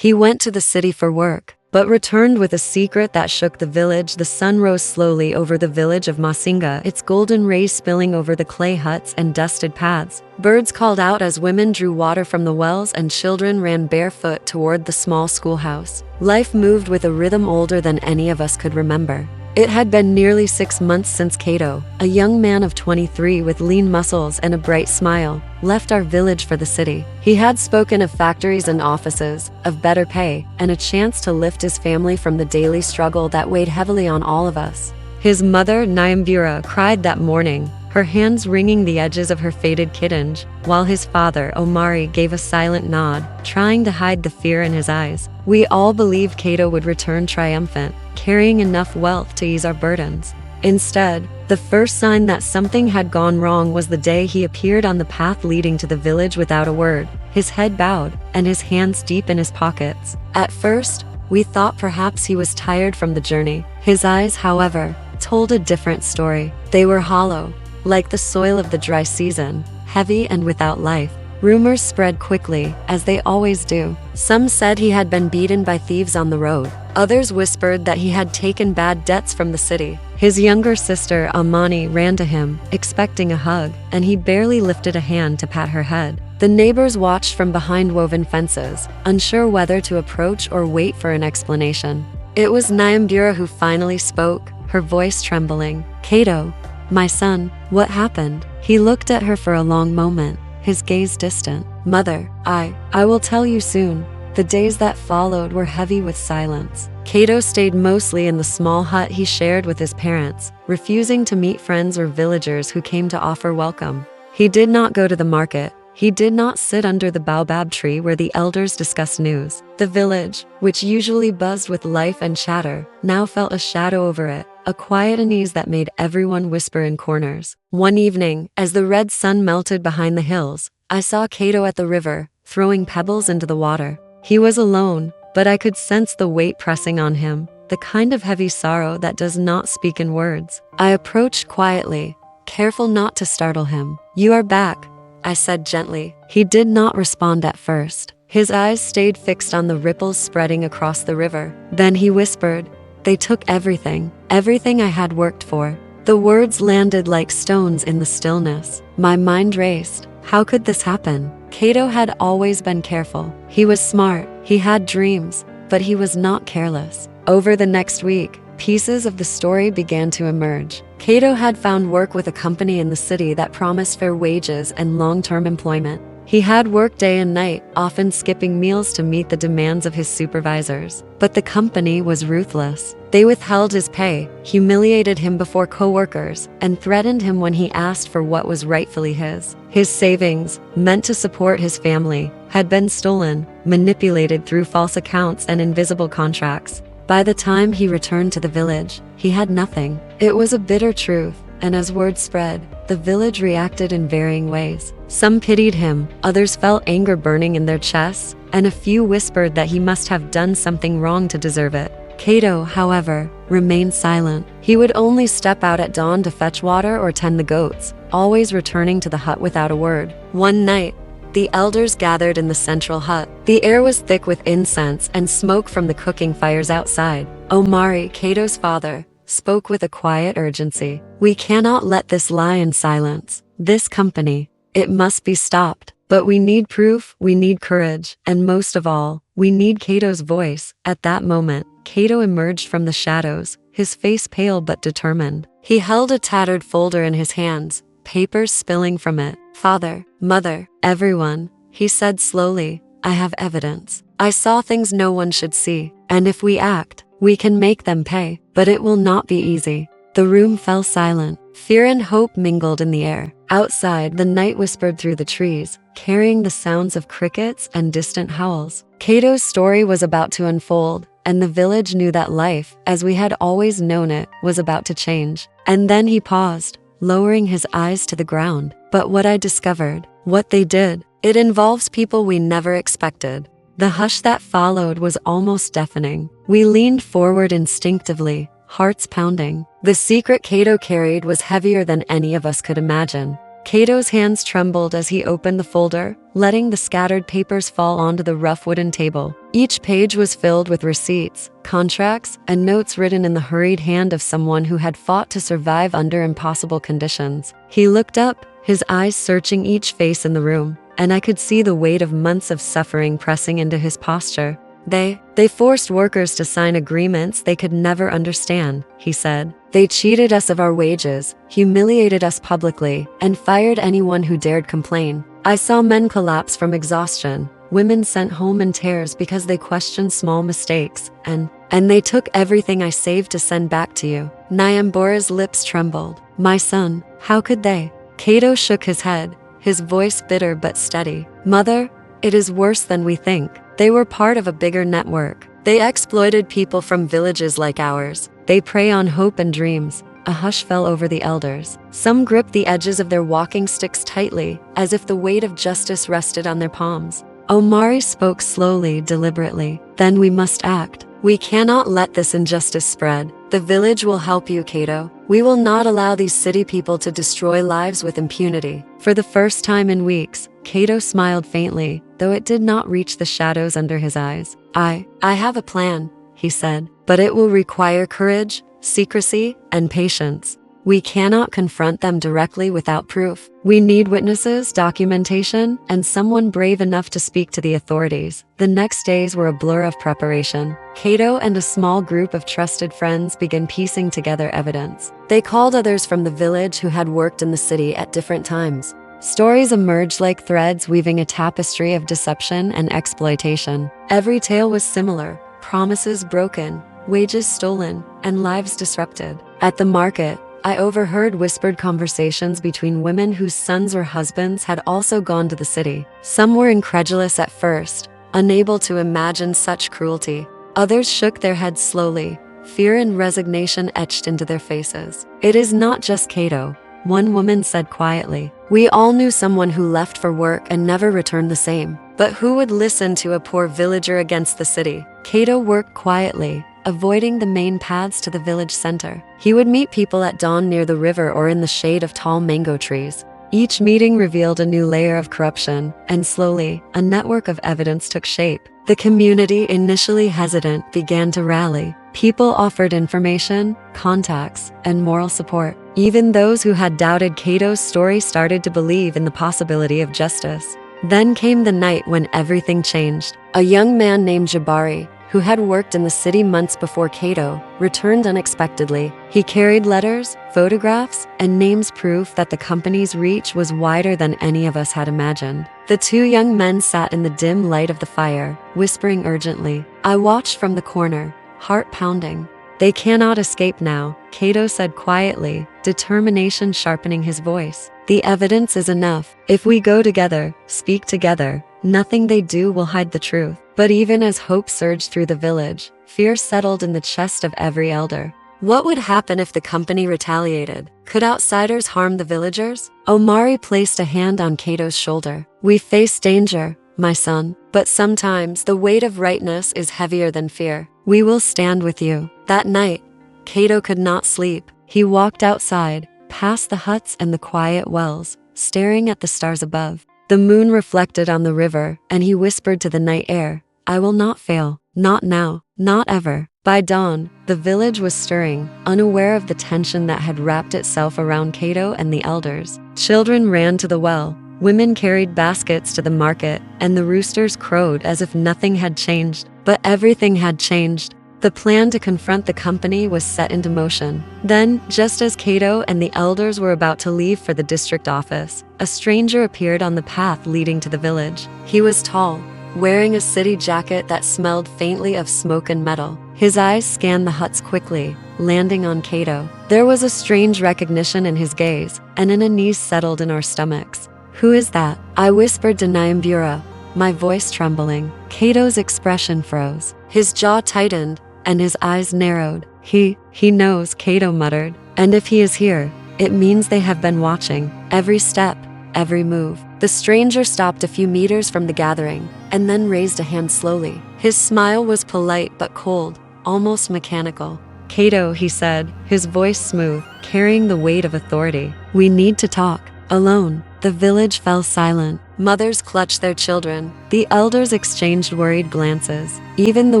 He went to the city for work, but returned with a secret that shook the village. The sun rose slowly over the village of Masinga, its golden rays spilling over the clay huts and dusted paths. Birds called out as women drew water from the wells and children ran barefoot toward the small schoolhouse. Life moved with a rhythm older than any of us could remember. It had been nearly 6 months since Kato, a young man of 23 with lean muscles and a bright smile, left our village for the city. He had spoken of factories and offices, of better pay, and a chance to lift his family from the daily struggle that weighed heavily on all of us. His mother, Nyambura, cried that morning, her hands wringing the edges of her faded kitenge, while his father, Omari, gave a silent nod, trying to hide the fear in his eyes. We all believed Kato would return triumphant, carrying enough wealth to ease our burdens. Instead, the first sign that something had gone wrong was the day he appeared on the path leading to the village without a word, his head bowed, and his hands deep in his pockets. At first, we thought perhaps he was tired from the journey. His eyes, however, told a different story. They were hollow, like the soil of the dry season, heavy and without life. Rumors spread quickly, as they always do. Some said he had been beaten by thieves on the road. Others whispered that he had taken bad debts from the city. His younger sister, Amani, ran to him, expecting a hug, and he barely lifted a hand to pat her head. The neighbors watched from behind woven fences, unsure whether to approach or wait for an explanation. It was Nyambura who finally spoke, her voice trembling. "Kato, my son, what happened?" He looked at her for a long moment, his gaze distant. "Mother, I will tell you soon." The days that followed were heavy with silence. Kato stayed mostly in the small hut he shared with his parents, refusing to meet friends or villagers who came to offer welcome. He did not go to the market. He did not sit under the baobab tree where the elders discussed news. The village, which usually buzzed with life and chatter, now felt a shadow over it, a quiet unease that made everyone whisper in corners. One evening, as the red sun melted behind the hills, I saw Kato at the river, throwing pebbles into the water. He was alone, but I could sense the weight pressing on him, the kind of heavy sorrow that does not speak in words. I approached quietly, careful not to startle him. "You are back," I said gently. He did not respond at first. His eyes stayed fixed on the ripples spreading across the river. Then he whispered, "They took everything, everything I had worked for." The words landed like stones in the stillness. My mind raced. How could this happen? Kato had always been careful. He was smart, he had dreams, but he was not careless. Over the next week, pieces of the story began to emerge. Kato had found work with a company in the city that promised fair wages and long-term employment. He had worked day and night, often skipping meals to meet the demands of his supervisors. But the company was ruthless. They withheld his pay, humiliated him before coworkers, and threatened him when he asked for what was rightfully his. His savings, meant to support his family, had been stolen, manipulated through false accounts and invisible contracts. By the time he returned to the village, he had nothing. It was a bitter truth, and as word spread, the village reacted in varying ways. Some pitied him, others felt anger burning in their chests, and a few whispered that he must have done something wrong to deserve it. Kato, however, remained silent. He would only step out at dawn to fetch water or tend the goats, always returning to the hut without a word. One night, the elders gathered in the central hut. The air was thick with incense and smoke from the cooking fires outside. Omari, Kato's father, spoke with a quiet urgency. "We cannot let this lie in silence. This company, it must be stopped. But we need proof, we need courage, and most of all, we need Kato's voice." At that moment, Kato emerged from the shadows, his face pale but determined. He held a tattered folder in his hands, papers spilling from it. "Father, mother, everyone," he said slowly, "I have evidence. I saw things no one should see, and if we act, we can make them pay, but it will not be easy." The room fell silent. Fear and hope mingled in the air. Outside, the night whispered through the trees, carrying the sounds of crickets and distant howls. Kato's story was about to unfold, and the village knew that life, as we had always known it, was about to change. And then he paused, lowering his eyes to the ground. "But what I discovered, what they did, it involves people we never expected." The hush that followed was almost deafening. We leaned forward instinctively, hearts pounding. The secret Kato carried was heavier than any of us could imagine. Kato's hands trembled as he opened the folder, letting the scattered papers fall onto the rough wooden table. Each page was filled with receipts, contracts, and notes written in the hurried hand of someone who had fought to survive under impossible conditions. He looked up, his eyes searching each face in the room, and I could see the weight of months of suffering pressing into his posture. They forced workers to sign agreements they could never understand, he said. They cheated us of our wages, humiliated us publicly, and fired anyone who dared complain. I saw men collapse from exhaustion, women sent home in tears because they questioned small mistakes, and they took everything I saved to send back to you. Nyambora's lips trembled. My son, how could they? Kato shook his head, his voice bitter but steady. Mother, it is worse than we think. They were part of a bigger network. They exploited people from villages like ours. They prey on hope and dreams. A hush fell over the elders. Some gripped the edges of their walking sticks tightly, as if the weight of justice rested on their palms. Omari spoke slowly, deliberately. Then we must act. We cannot let this injustice spread. The village will help you, Kato. We will not allow these city people to destroy lives with impunity. For the first time in weeks, Kato smiled faintly, though it did not reach the shadows under his eyes. I have a plan, he said, but it will require courage, secrecy, and patience. We cannot confront them directly without proof. We need witnesses, documentation, and someone brave enough to speak to the authorities. The next days were a blur of preparation. Kato and a small group of trusted friends began piecing together evidence. They called others from the village who had worked in the city at different times. Stories emerged like threads weaving a tapestry of deception and exploitation. Every tale was similar: promises broken, wages stolen, and lives disrupted. At the market, I overheard whispered conversations between women whose sons or husbands had also gone to the city. Some were incredulous at first, unable to imagine such cruelty. Others shook their heads slowly, fear and resignation etched into their faces. It is not just Kato, one woman said quietly. We all knew someone who left for work and never returned the same. But who would listen to a poor villager against the city? Kato worked quietly, avoiding the main paths to the village center. He would meet people at dawn near the river or in the shade of tall mango trees. Each meeting revealed a new layer of corruption, and slowly, a network of evidence took shape. The community, initially hesitant, began to rally. People offered information, contacts, and moral support. Even those who had doubted Kato's story started to believe in the possibility of justice. Then came the night when everything changed. A young man named Jabari, who had worked in the city months before Kato, returned unexpectedly. He carried letters, photographs, and names, proof that the company's reach was wider than any of us had imagined. The two young men sat in the dim light of the fire, whispering urgently. I watched from the corner, heart pounding. They cannot escape now, Kato said quietly, determination sharpening his voice. The evidence is enough. If we go together, speak together, nothing they do will hide the truth. But even as hope surged through the village, fear settled in the chest of every elder. What would happen if the company retaliated? Could outsiders harm the villagers? Omari placed a hand on Kato's shoulder. We face danger, my son, but sometimes the weight of rightness is heavier than fear. We will stand with you. That night, Kato could not sleep. He walked outside, past the huts and the quiet wells, staring at the stars above. The moon reflected on the river, and he whispered to the night air, I will not fail, not now, not ever. By dawn, the village was stirring, unaware of the tension that had wrapped itself around Kato and the elders. Children ran to the well, women carried baskets to the market, and the roosters crowed as if nothing had changed. But everything had changed. The plan to confront the company was set into motion. Then, just as Kato and the elders were about to leave for the district office, a stranger appeared on the path leading to the village. He was tall, wearing a city jacket that smelled faintly of smoke and metal. His eyes scanned the huts quickly, landing on Kato. There was a strange recognition in his gaze, and an unease settled in our stomachs. Who is that? I whispered to Nyambura, my voice trembling. Kato's expression froze. His jaw tightened, and his eyes narrowed. He knows, Kato muttered. And if he is here, it means they have been watching. Every step, every move. The stranger stopped a few meters from the gathering, and then raised a hand slowly. His smile was polite but cold, almost mechanical. Kato, he said, his voice smooth, carrying the weight of authority. We need to talk. Alone, the village fell silent. Mothers clutched their children. The elders exchanged worried glances. Even the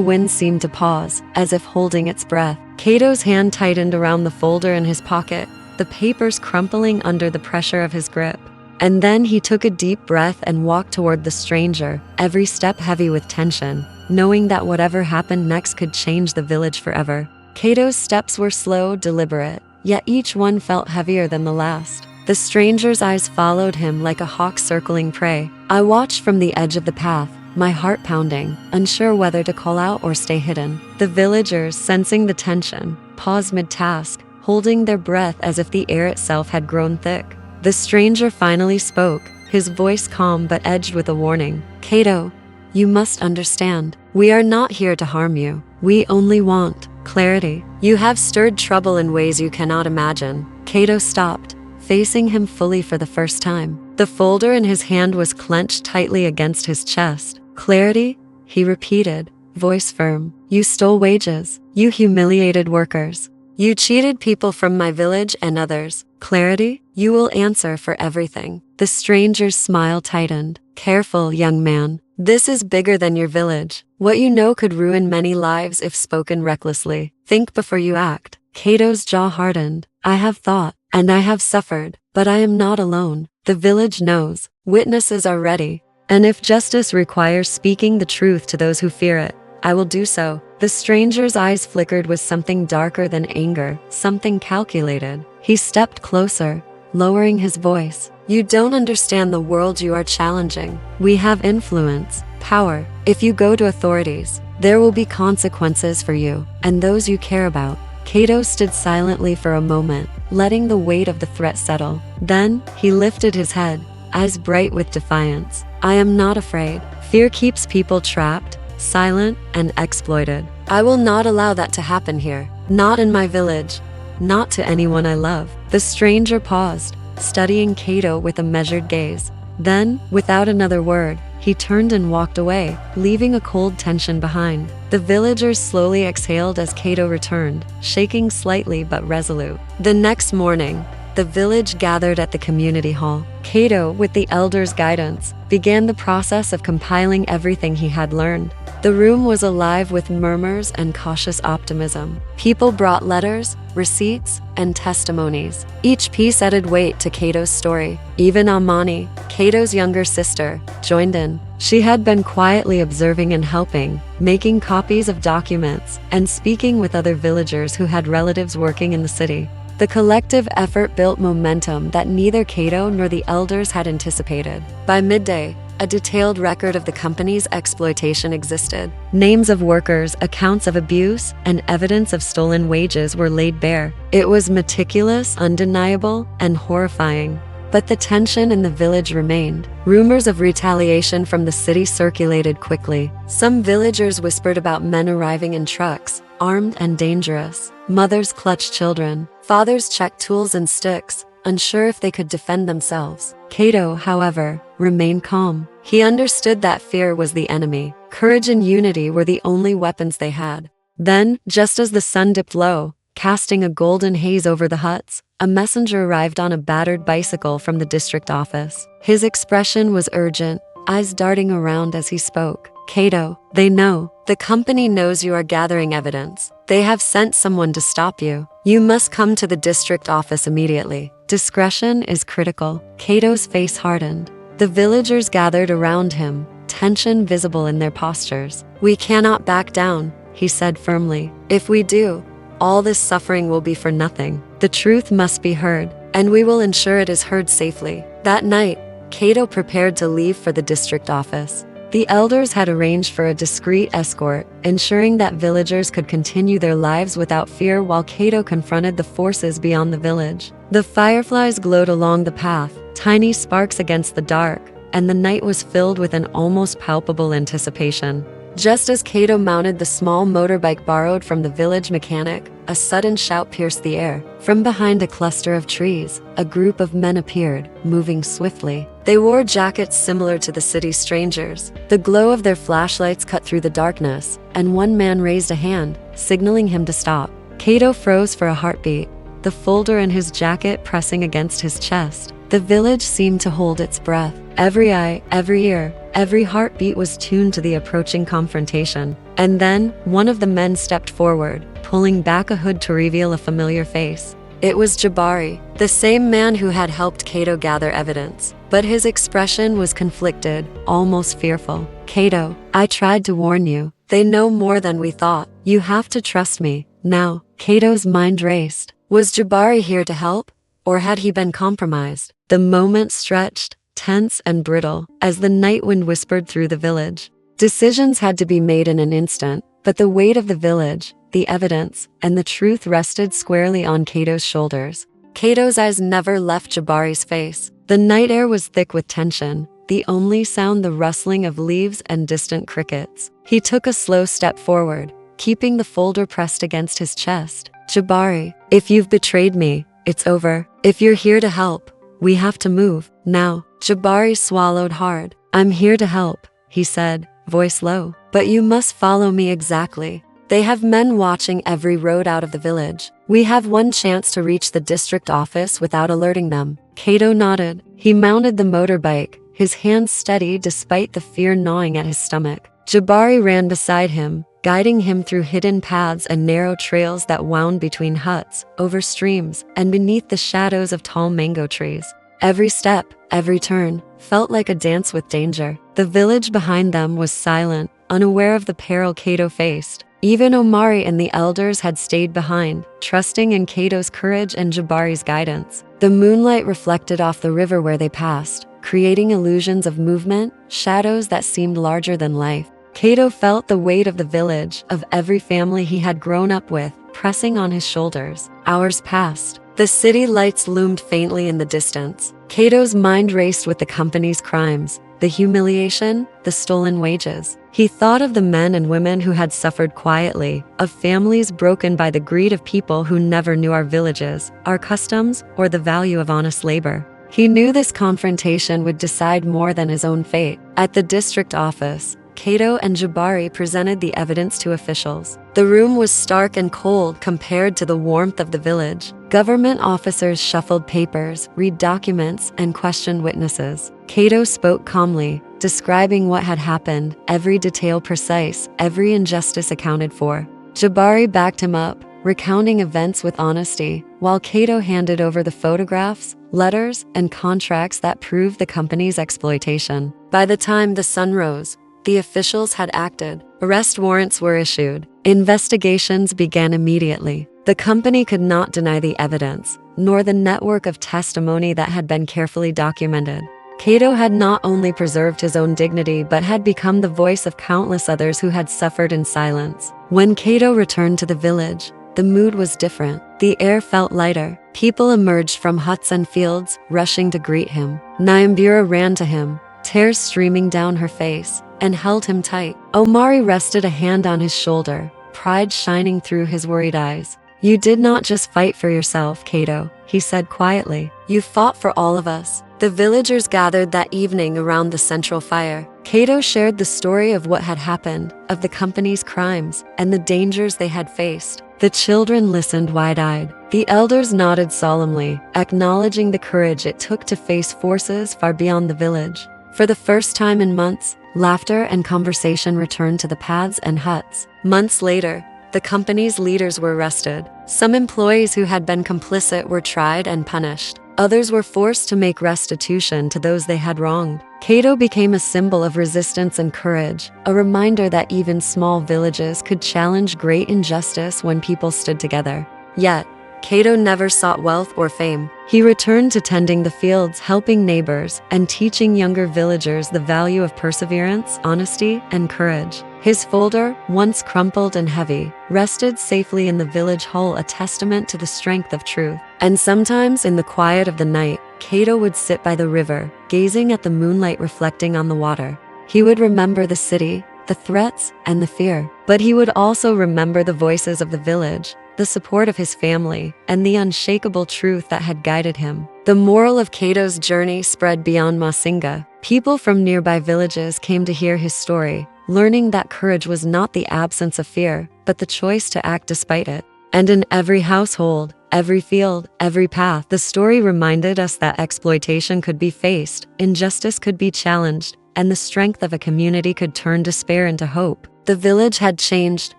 wind seemed to pause, as if holding its breath. Kato's hand tightened around the folder in his pocket, the papers crumpling under the pressure of his grip. And then he took a deep breath and walked toward the stranger, every step heavy with tension, knowing that whatever happened next could change the village forever. Kato's steps were slow, deliberate, yet each one felt heavier than the last. The stranger's eyes followed him like a hawk circling prey. I watched from the edge of the path, my heart pounding, unsure whether to call out or stay hidden. The villagers, sensing the tension, paused mid-task, holding their breath as if the air itself had grown thick. The stranger finally spoke, his voice calm but edged with a warning. Kato, you must understand. We are not here to harm you. We only want clarity. You have stirred trouble in ways you cannot imagine. Kato stopped, facing him fully for the first time. The folder in his hand was clenched tightly against his chest. Clarity? He repeated, voice firm. You stole wages. You humiliated workers. You cheated people from my village and others. Clarity? You will answer for everything. The stranger's smile tightened. Careful, young man. This is bigger than your village. What you know could ruin many lives if spoken recklessly. Think before you act. Kato's jaw hardened. I have thought, and I have suffered, but I am not alone. The village knows. Witnesses are ready. And if justice requires speaking the truth to those who fear it, I will do so. The stranger's eyes flickered with something darker than anger, something calculated. He stepped closer, lowering his voice. You don't understand the world you are challenging. We have influence, power. If you go to authorities, there will be consequences for you and those you care about. Kato stood silently for a moment, letting the weight of the threat settle. Then, he lifted his head, eyes bright with defiance. I am not afraid. Fear keeps people trapped, silent, and exploited. I will not allow that to happen here. Not in my village. Not to anyone I love. The stranger paused, studying Kato with a measured gaze. Then, without another word, he turned and walked away, leaving a cold tension behind. The villagers slowly exhaled as Kato returned, shaking slightly but resolute. The next morning, the village gathered at the community hall. Kato, with the elders' guidance, began the process of compiling everything he had learned. The room was alive with murmurs and cautious optimism. People brought letters, receipts, and testimonies. Each piece added weight to Kato's story. Even Amani, Kato's younger sister, joined in. She had been quietly observing and helping, making copies of documents, and speaking with other villagers who had relatives working in the city. The collective effort built momentum that neither Kato nor the elders had anticipated. By midday, a detailed record of the company's exploitation existed. Names of workers, accounts of abuse, and evidence of stolen wages were laid bare. It was meticulous, undeniable, and horrifying. But the tension in the village remained. Rumors of retaliation from the city circulated quickly. Some villagers whispered about men arriving in trucks, armed and dangerous. Mothers clutched children. Fathers checked tools and sticks, unsure if they could defend themselves. Kato, however, remained calm. He understood that fear was the enemy. Courage and unity were the only weapons they had. Then, just as the sun dipped low, casting a golden haze over the huts, a messenger arrived on a battered bicycle from the district office. His expression was urgent, eyes darting around as he spoke. Kato, they know. The company knows you are gathering evidence. They have sent someone to stop you. You must come to the district office immediately. Discretion is critical. Kato's face hardened. The villagers gathered around him, tension visible in their postures. We cannot back down, he said firmly. If we do, all this suffering will be for nothing. The truth must be heard, and we will ensure it is heard safely. That night, Kato prepared to leave for the district office. The elders had arranged for a discreet escort, ensuring that villagers could continue their lives without fear while Kato confronted the forces beyond the village. The fireflies glowed along the path, tiny sparks against the dark, and the night was filled with an almost palpable anticipation. Just as Kato mounted the small motorbike borrowed from the village mechanic, a sudden shout pierced the air. From behind a cluster of trees, a group of men appeared, moving swiftly. They wore jackets similar to the city's strangers. The glow of their flashlights cut through the darkness, and one man raised a hand, signaling him to stop. Kato froze for a heartbeat. the folder in his jacket pressing against his chest. The village seemed to hold its breath. Every eye, every ear, every heartbeat was tuned to the approaching confrontation. And then, one of the men stepped forward, pulling back a hood to reveal a familiar face. It was Jabari, the same man who had helped Kato gather evidence. But his expression was conflicted, almost fearful. "Kato, I tried to warn you. They know more than we thought. You have to trust me." Now, Kato's mind raced. Was Jabari here to help? Or had he been compromised? The moment stretched, tense and brittle, as the night wind whispered through the village. Decisions had to be made in an instant, but the weight of the village, the evidence, and the truth rested squarely on Kato's shoulders. Kato's eyes never left Jabari's face. The night air was thick with tension, the only sound the rustling of leaves and distant crickets. He took a slow step forward, keeping the folder pressed against his chest. "Jabari, if you've betrayed me, it's over. If you're here to help, we have to move, now." Jabari swallowed hard. "I'm here to help," he said, voice low. "But you must follow me exactly. They have men watching every road out of the village. We have one chance to reach the district office without alerting them." Kato nodded. He mounted the motorbike, his hands steady despite the fear gnawing at his stomach. Jabari ran beside him, guiding him through hidden paths and narrow trails that wound between huts, over streams, and beneath the shadows of tall mango trees. Every step, every turn, felt like a dance with danger. The village behind them was silent, unaware of the peril Kato faced. Even Omari and the elders had stayed behind, trusting in Kato's courage and Jabari's guidance. The moonlight reflected off the river where they passed, creating illusions of movement, shadows that seemed larger than life. Kato felt the weight of the village, of every family he had grown up with, pressing on his shoulders. Hours passed. The city lights loomed faintly in the distance. Kato's mind raced with the company's crimes, the humiliation, the stolen wages. He thought of the men and women who had suffered quietly, of families broken by the greed of people who never knew our villages, our customs, or the value of honest labor. He knew this confrontation would decide more than his own fate. At the district office, Kato and Jabari presented the evidence to officials. The room was stark and cold compared to the warmth of the village. Government officers shuffled papers, read documents, and questioned witnesses. Kato spoke calmly, describing what had happened, every detail precise, every injustice accounted for. Jabari backed him up, recounting events with honesty, while Kato handed over the photographs, letters, and contracts that proved the company's exploitation. By the time the sun rose, the officials had acted. Arrest warrants were issued. Investigations began immediately. The company could not deny the evidence, nor the network of testimony that had been carefully documented. Kato had not only preserved his own dignity but had become the voice of countless others who had suffered in silence. When Kato returned to the village, the mood was different. The air felt lighter. People emerged from huts and fields, rushing to greet him. Nyambura ran to him, tears streaming down her face, and held him tight. Omari rested a hand on his shoulder, pride shining through his worried eyes. "You did not just fight for yourself, Kato," he said quietly. "You fought for all of us." The villagers gathered that evening around the central fire. Kato shared the story of what had happened, of the company's crimes, and the dangers they had faced. The children listened wide-eyed. The elders nodded solemnly, acknowledging the courage it took to face forces far beyond the village. For the first time in months, laughter and conversation returned to the paths and huts. Months later, the company's leaders were arrested. Some employees who had been complicit were tried and punished. Others were forced to make restitution to those they had wronged. Kato became a symbol of resistance and courage, a reminder that even small villages could challenge great injustice when people stood together. Yet, Kato never sought wealth or fame. He returned to tending the fields, helping neighbors, and teaching younger villagers the value of perseverance, honesty, and courage. His folder, once crumpled and heavy, rested safely in the village hall, a testament to the strength of truth. And sometimes, in the quiet of the night, Kato would sit by the river, gazing at the moonlight reflecting on the water. He would remember the city, the threats, and the fear. But he would also remember the voices of the village, the support of his family, and the unshakable truth that had guided him. The moral of Kato's journey spread beyond Masinga. People from nearby villages came to hear his story, learning that courage was not the absence of fear, but the choice to act despite it. And in every household, every field, every path. The story reminded us that exploitation could be faced, injustice could be challenged, and the strength of a community could turn despair into hope. The village had changed,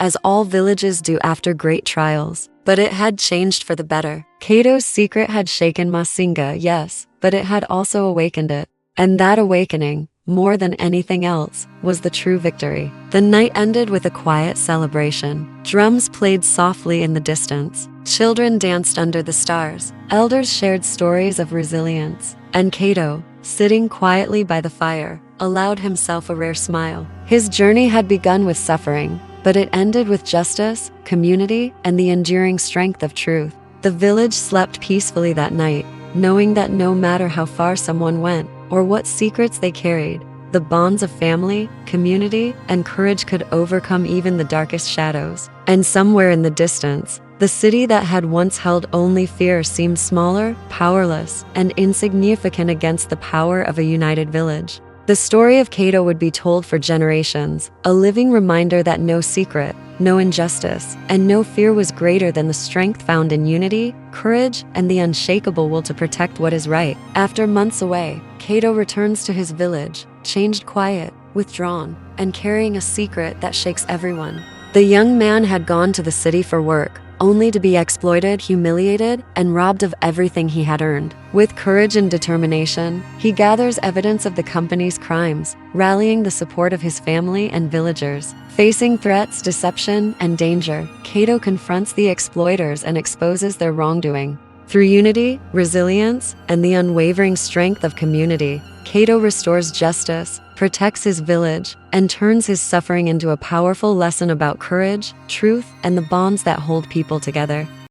as all villages do after great trials. But it had changed for the better. Kato's secret had shaken Masinga, yes, but it had also awakened it. And that awakening, more than anything else, was the true victory. The night ended with a quiet celebration. Drums played softly in the distance. Children danced under the stars. Elders shared stories of resilience. And Kato, sitting quietly by the fire, allowed himself a rare smile. His journey had begun with suffering, but it ended with justice, community, and the enduring strength of truth. The village slept peacefully that night, knowing that no matter how far someone went, or what secrets they carried, the bonds of family, community, and courage could overcome even the darkest shadows. And somewhere in the distance, the city that had once held only fear seemed smaller, powerless, and insignificant against the power of a united village. The story of Kato would be told for generations, a living reminder that no secret, no injustice, and no fear was greater than the strength found in unity, courage, and the unshakable will to protect what is right. After months away, Kato returns to his village, changed, quiet, withdrawn, and carrying a secret that shakes everyone. The young man had gone to the city for work, only to be exploited, humiliated, and robbed of everything he had earned. With courage and determination, he gathers evidence of the company's crimes, rallying the support of his family and villagers. Facing threats, deception, and danger, Kato confronts the exploiters and exposes their wrongdoing. Through unity, resilience, and the unwavering strength of community, Kato restores justice, protects his village, and turns his suffering into a powerful lesson about courage, truth, and the bonds that hold people together.